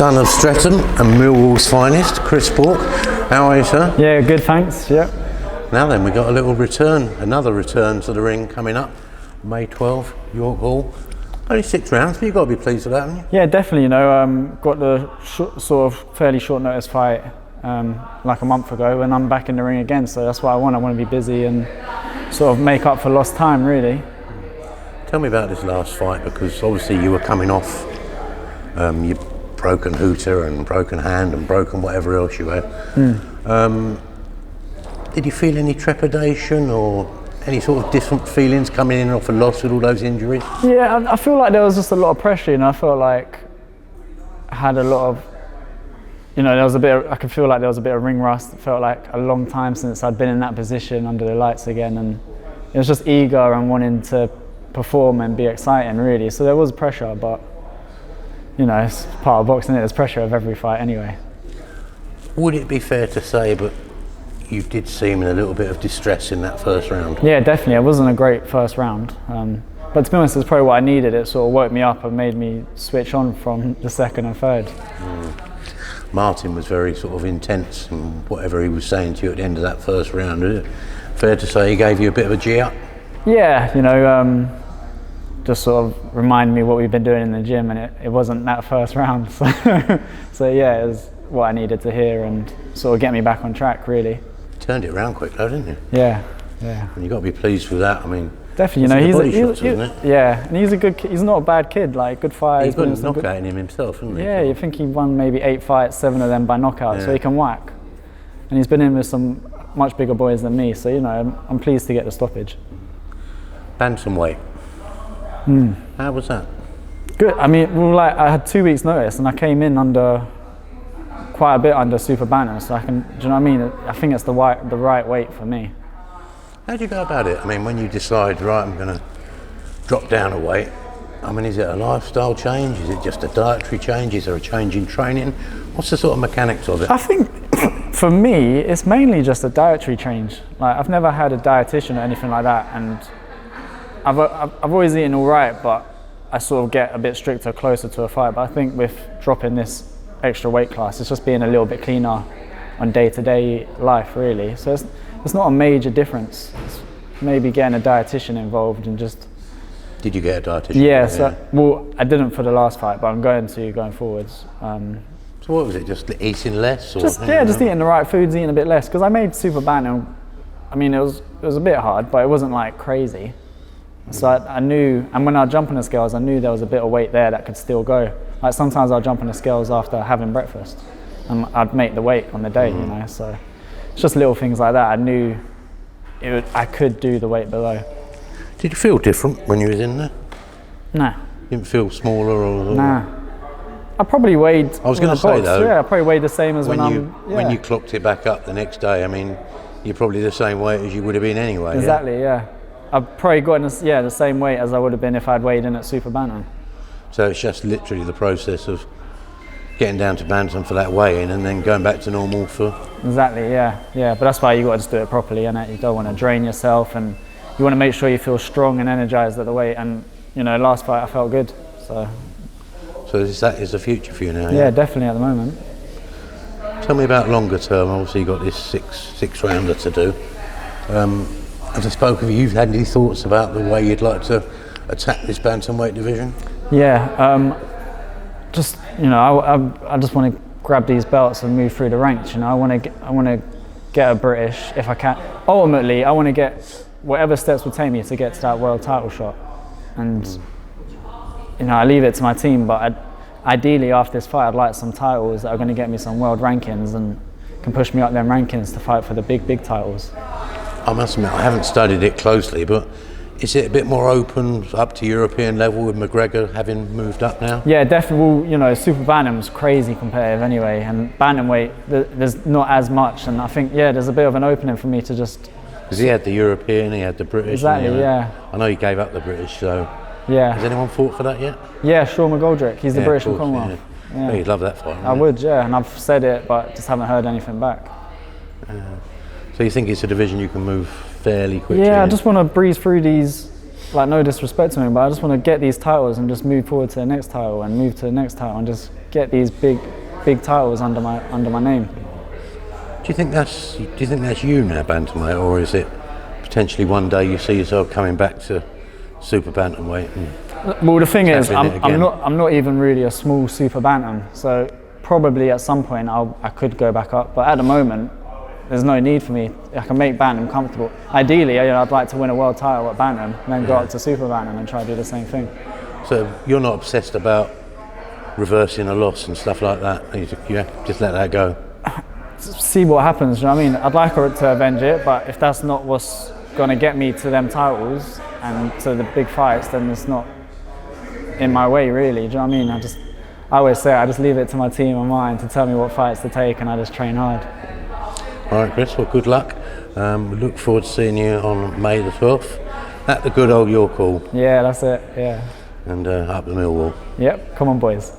Son of Streatham and Millwall's finest, Chris Bourke. How are you, sir? Yeah, good, thanks. Yeah. Now then, we got a little return, another return to the ring coming up, May 12, York Hall. Only 6 rounds, but you've got to be pleased with that, haven't you? Yeah, definitely. You know, got the sort of fairly short notice fight like a month ago, and I'm back in the ring again. So that's what I want. I want to be busy and sort of make up for lost time, really. Tell me about this last fight, because obviously you were coming off your broken hooter and broken hand and broken whatever else you had. Did you feel any trepidation or any sort of different feelings coming in off a loss with all those injuries? Yeah, I feel like there was just a lot of pressure, and I felt like I had a lot of, you know, I could feel like there was a bit of ring rust. It felt like a long time since I'd been in that position under the lights again, and it was just eager and wanting to perform and be exciting, really. So there was pressure, but you know, it's part of boxing, there's pressure of every fight anyway. Would it be fair to say, but you did seem in a little bit of distress in that first round? Yeah, definitely. It wasn't a great first round. But to be honest, it's probably what I needed. It sort of woke me up and made me switch on from the second and third. Martin was very sort of intense in whatever he was saying to you at the end of that first round. Is it fair to say he gave you a bit of a G up? Yeah, you know, just sort of reminded me what we've been doing in the gym, and it wasn't that first round. So yeah, it was what I needed to hear and sort of get me back on track, really. Turned it around quick though, didn't you? Yeah, yeah. And you've got to be pleased with that. I mean, definitely, you know, yeah, and he's a good. He's not a bad kid. Like, good fighter. He's got a knockout in him himself, hasn't he? Yeah, you think he won maybe 8 fights, 7 of them by knockout, so he can whack. And he's been in with some much bigger boys than me, so you know, I'm pleased to get the stoppage. Bantamweight. How was that? Good. I mean, well, like, I had 2 weeks' notice, and I came in under quite a bit under super bantam, so I can. Do you know what I mean? I think it's the right weight for me. How do you go about it? I mean, when you decide, right, I'm going to drop down a weight, I mean, is it a lifestyle change? Is it just a dietary change? Is there a change in training? What's the sort of mechanics of it? I think for me, it's mainly just a dietary change. Like, I've never had a dietitian or anything like that, and I've always eaten all right, but I sort of get a bit stricter closer to a fight. But I think with dropping this extra weight class, it's just being a little bit cleaner on day-to-day life, really. So it's not a major difference. It's maybe getting a dietitian involved and just. Did you get a dietitian? Yeah, well, I didn't for the last fight, but I'm going to going forwards. So what was it? Just eating less? Or just eating the right foods, eating a bit less. Because I made super bantam. I mean, it was a bit hard, but it wasn't like crazy. So I knew, and when I jump on the scales, I knew there was a bit of weight there that could still go. Like, sometimes I'll jump on the scales after having breakfast, and I'd make the weight on the day, you know. So it's just little things like that. I knew I could do the weight below. Did you feel different when you was in there? Nah. Didn't feel smaller or? Nah. I probably weighed. I was going to say though. Yeah, I probably weighed the same as when you clocked it back up the next day. I mean, you're probably the same weight as you would have been anyway. Exactly. Yeah. I've probably gotten the same weight as I would have been if I'd weighed in at super bantam. So it's just literally the process of getting down to bantam for that weigh-in and then going back to normal for. Exactly. Yeah. Yeah. But that's why you got to just do it properly, innit? You don't want to drain yourself, and you want to make sure you feel strong and energized at the weight. And you know, last fight I felt good. So that is the future for you now? Yeah, definitely at the moment. Tell me about longer term. Obviously you've got this six rounder to do. As I spoke of you've had any thoughts about the way you'd like to attack this bantamweight division? Yeah, just, you know, I just want to grab these belts and move through the ranks. You know, I want to get a British if I can. Ultimately, I want to get whatever steps will take me to get to that world title shot. And you know, I leave it to my team, but ideally after this fight, I'd like some titles that are going to get me some world rankings and can push me up them rankings to fight for the big titles. I must admit, I haven't studied it closely, but is it a bit more open up to European level with McGregor having moved up now? Yeah, definitely. Well, you know, super bantam's crazy competitive anyway, and bantamweight there's not as much, and I think there's a bit of an opening for me to just. Because he had the European, he had the British. Exactly, yeah. I know he gave up the British, so. Yeah. Has anyone fought for that yet? Yeah, Sean McGoldrick. He's the British and Commonwealth. Yeah. You'd love that fight. I would, yeah, and I've said it, but just haven't heard anything back. So you think it's a division you can move fairly quickly? Yeah, I just want to breeze through these like no disrespect to him, but I just want to get these titles and just move forward to the next title and move to the next title and just get these big titles under my name. Do you think that's you now, bantamweight, or is it potentially one day you see yourself coming back to super bantamweight? Well, the thing is, I'm not even really a small super bantam, so probably at some point I could go back up, but at the moment there's no need for me. I can make bantam comfortable. Ideally, I'd like to win a world title at bantam and then go up to super bantam and try to do the same thing. So you're not obsessed about reversing a loss and stuff like that? You just let that go? See what happens, you know what I mean? I'd like her to avenge it, but if that's not what's going to get me to them titles and to the big fights, then it's not in my way, really. Do you know what I mean? I always say I just leave it to my team and mine to tell me what fights to take, and I just train hard. All right, Chris, well, good luck. We look forward to seeing you on May the 12th at the good old York Hall. Yeah, that's it, yeah. And up the Millwall. Yep, come on, boys.